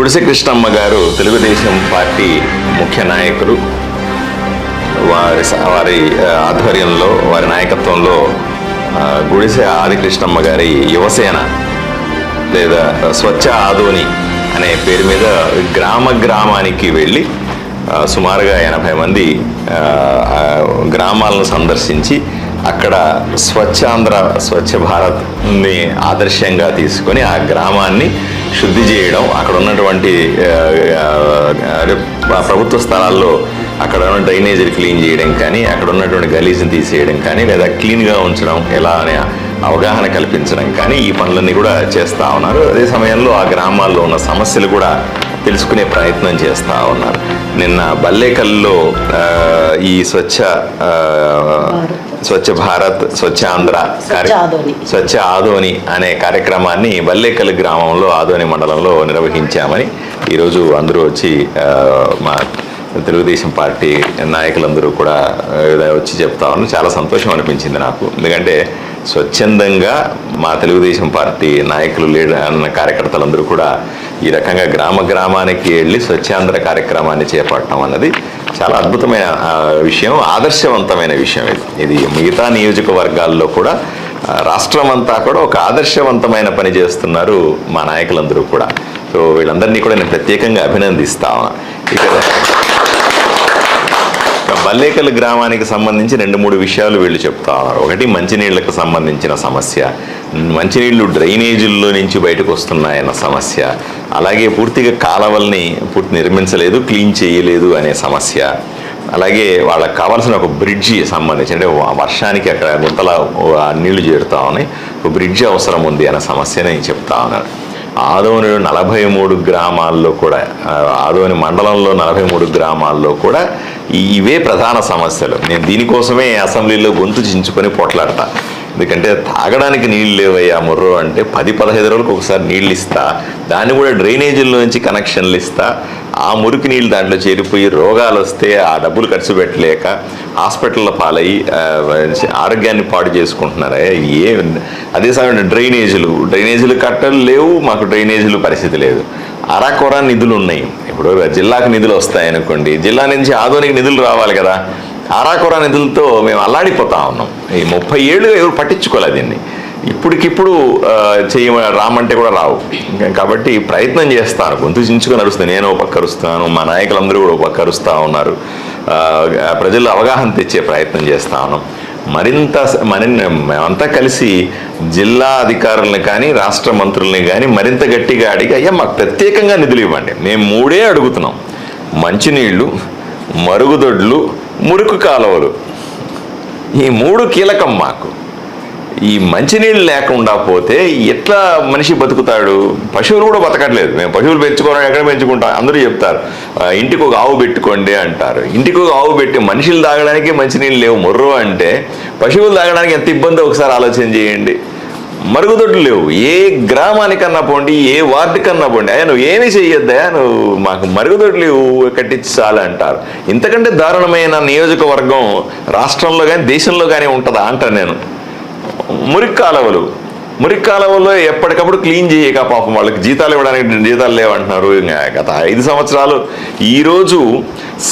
గుడిసె కృష్ణమ్మ గారు తెలుగుదేశం పార్టీ ముఖ్య నాయకులు. వారి ఆధ్వర్యంలో, వారి నాయకత్వంలో గుడిసె ఆది కృష్ణమ్మ గారి యువసేన లేదా స్వచ్ఛ ఆదోని అనే పేరు మీద గ్రామానికి వెళ్ళి సుమారుగా 80 మంది గ్రామాలను సందర్శించి అక్కడ స్వచ్ఛాంధ్ర స్వచ్ఛ భారత్ని ఆదర్శంగా తీసుకొని ఆ గ్రామాన్ని శుద్ధి చేయడం, అక్కడ ఉన్నటువంటి ప్రభుత్వ స్థలాల్లో అక్కడ ఉన్న డ్రైనేజీలు క్లీన్ చేయడం కానీ, అక్కడ ఉన్నటువంటి గలీజ్ని తీసేయడం కానీ, లేదా క్లీన్గా ఉంచడం ఎలా అనే అవగాహన కల్పించడం కానీ ఈ పనులన్నీ కూడా చేస్తూ ఉన్నారు. అదే సమయంలో ఆ గ్రామాల్లో ఉన్న సమస్యలు కూడా తెలుసుకునే ప్రయత్నం చేస్తూ ఉన్నారు. నిన్న బల్లేకల్లో ఈ స్వచ్ఛ భారత్ స్వచ్ఛ ఆంధ్ర స్వచ్ఛ ఆదోని అనే కార్యక్రమాన్ని బల్లేకల్ గ్రామంలో ఆదోని మండలంలో నిర్వహించామని ఈరోజు అందరూ వచ్చి మా తెలుగుదేశం పార్టీ నాయకులందరూ కూడా వచ్చి చెప్తా ఉన్నారు. చాలా సంతోషం అనిపించింది నాకు. ఎందుకంటే స్వచ్ఛందంగా మా తెలుగుదేశం పార్టీ నాయకులు అన్న కార్యకర్తలందరూ కూడా ఈ రకంగా గ్రామానికి వెళ్ళి స్వచ్ఛాంధ్ర కార్యక్రమాన్ని చేపట్టడం అన్నది చాలా అద్భుతమైన విషయం, ఆదర్శవంతమైన విషయం. ఇది మిగతా నియోజకవర్గాల్లో కూడా రాష్ట్రం అంతా కూడా ఒక ఆదర్శవంతమైన పని చేస్తున్నారు మా నాయకులందరూ కూడా. సో వీళ్ళందరినీ కూడా నేను ప్రత్యేకంగా అభినందిస్తా ఉన్నా. ఇక్కడ బల్లేకల్ గ్రామానికి సంబంధించి 2-3 విషయాలు వీళ్ళు చెప్తా ఉన్నారు. ఒకటి, మంచినీళ్లకు సంబంధించిన సమస్య, మంచినీళ్లు డ్రైనేజీల్లో నుంచి బయటకు వస్తున్నాయన్న సమస్య, అలాగే పూర్తిగా కాలవల్ని నిర్మించలేదు, క్లీన్ చేయలేదు అనే సమస్య, అలాగే వాళ్ళకి కావాల్సిన ఒక బ్రిడ్జి సంబంధించి, అంటే వర్షానికి అక్కడ గుంతల నీళ్లు చేరుతా ఉన్నాయి, ఒక బ్రిడ్జి అవసరం ఉంది అనే సమస్యని చెప్తా ఉన్నారు. ఆదోని 43 గ్రామాల్లో కూడా, ఆదోని మండలంలో 43 గ్రామాల్లో కూడా ఇవే ప్రధాన సమస్యలు. నేను దీనికోసమే అసెంబ్లీలో గొంతు చించుకొని పోట్లాడతా. ఎందుకంటే తాగడానికి నీళ్ళు లేవయ్యా ముర్రో అంటే 10-15 రోజులకు ఒకసారి నీళ్ళు ఇస్తా, దాన్ని కూడా డ్రైనేజీల్లో నుంచి కనెక్షన్లు ఇస్తా, ఆ మురికి నీళ్ళు దాంట్లో చేరిపోయి రోగాలు వస్తే ఆ డబ్బులు ఖర్చు పెట్టలేక హాస్పిటల్లో పాలయ్యి ఆరోగ్యాన్ని పాడు చేసుకుంటున్నారా. అదే సమయంలో డ్రైనేజీలు కట్టలు లేవు, మాకు డ్రైనేజీలు పరిస్థితి లేదు. అరాకొర నిధులు ఉన్నాయి. ఇప్పుడు జిల్లాకు నిధులు వస్తాయనుకోండి, జిల్లా నుంచి ఆదోనికి నిధులు రావాలి కదా, అరాకొర నిధులతో మేము అల్లాడిపోతా ఉన్నాం. ఈ 30 ఏళ్ళుగా ఎవరు పట్టించుకోలేదు దీన్ని. ఇప్పటికిప్పుడు రామంటే కూడా రావు. కాబట్టి ప్రయత్నం చేస్తాను, గొంతు చించుకొని అరుస్తాను. నేను ఒక పక్క అరుస్తాను, మా నాయకులందరూ కూడా ఒక పక్క అరుస్తూ ఉన్నారు. ప్రజల్లో అవగాహన తెచ్చే ప్రయత్నం చేస్తా ఉన్నాం. మేమంతా కలిసి జిల్లా అధికారులను కానీ రాష్ట్ర మంత్రుల్ని కానీ మరింత గట్టిగా అడిగి, అయ్యా మాకు ప్రత్యేకంగా నిధులు ఇవ్వండి. మేము 3 అడుగుతున్నాం: మంచినీళ్ళు, మరుగుదొడ్లు, మురికి కాలువలు. ఈ 3 కీలకం మాకు. ఈ మంచినీళ్ళు లేకుండా పోతే ఎట్లా మనిషి బతుకుతాడు? పశువులు కూడా బతకట్లేదు. మేము పశువులు పెంచుకోవడం ఎక్కడ పెంచుకుంటాం? అందరూ చెప్తారు ఇంటికి ఒక ఆవు పెట్టుకోండి అంటారు. ఇంటికి ఒక ఆవు పెట్టి మనుషులు తాగడానికి మంచినీళ్ళు లేవు ముర్రో అంటే పశువులు తాగడానికి ఎంత ఇబ్బందో ఒకసారి ఆలోచన చేయండి. మరుగుదొడ్లు లేవు. ఏ గ్రామానికన్నా పోండి, ఏ వార్డుకన్నా పోండి, అయ్యా నువ్వు ఏమీ చెయ్యొద్దా, నువ్వు మాకు మరుగుదొడ్లు కట్టించి చాలు అంటారు. ఇంతకంటే దారుణమైన నియోజకవర్గం రాష్ట్రంలో కానీ దేశంలో కానీ ఉంటుందా అంటాను నేను. మురికి కాలువలో ఎప్పటికప్పుడు క్లీన్ చేయక పాపం వాళ్ళకి జీతాలు ఇవ్వడానికి జీతాలు లేవంటున్నారు. గత 5 సంవత్సరాలు ఈరోజు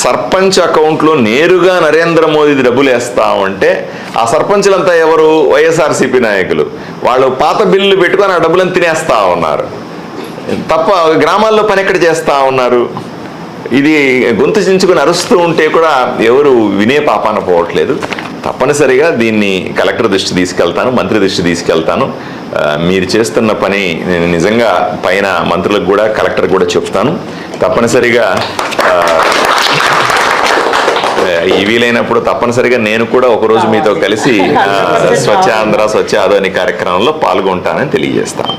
సర్పంచ్ అకౌంట్లో నేరుగా నరేంద్ర మోదీ డబ్బులు వేస్తా ఉంటే ఆ సర్పంచులంతా ఎవరు? వైఎస్ఆర్సీపీ నాయకులు. వాళ్ళు పాత బిల్లు పెట్టుకొని ఆ డబ్బులను తినేస్తా ఉన్నారు తప్ప గ్రామాల్లో పని ఎక్కడ చేస్తూ ఉన్నారు? ఇది గొంతు చించుకొని అరుస్తూ ఉంటే కూడా ఎవరు వినే పాపాన పోవట్లేదు. తప్పనిసరిగా దీన్ని కలెక్టర్ దృష్టి తీసుకెళ్తాను, మంత్రి దృష్టి తీసుకెళ్తాను. మీరు చేస్తున్న పని నేను నిజంగా పైన మంత్రులకు కూడా కలెక్టర్ కూడా చెప్తాను. తప్పనిసరిగా వీలైనప్పుడు తప్పనిసరిగా నేను కూడా ఒకరోజు మీతో కలిసి స్వచ్ఛ ఆంధ్ర స్వచ్ఛ ఆదోని కార్యక్రమంలో పాల్గొంటానని తెలియజేస్తాను.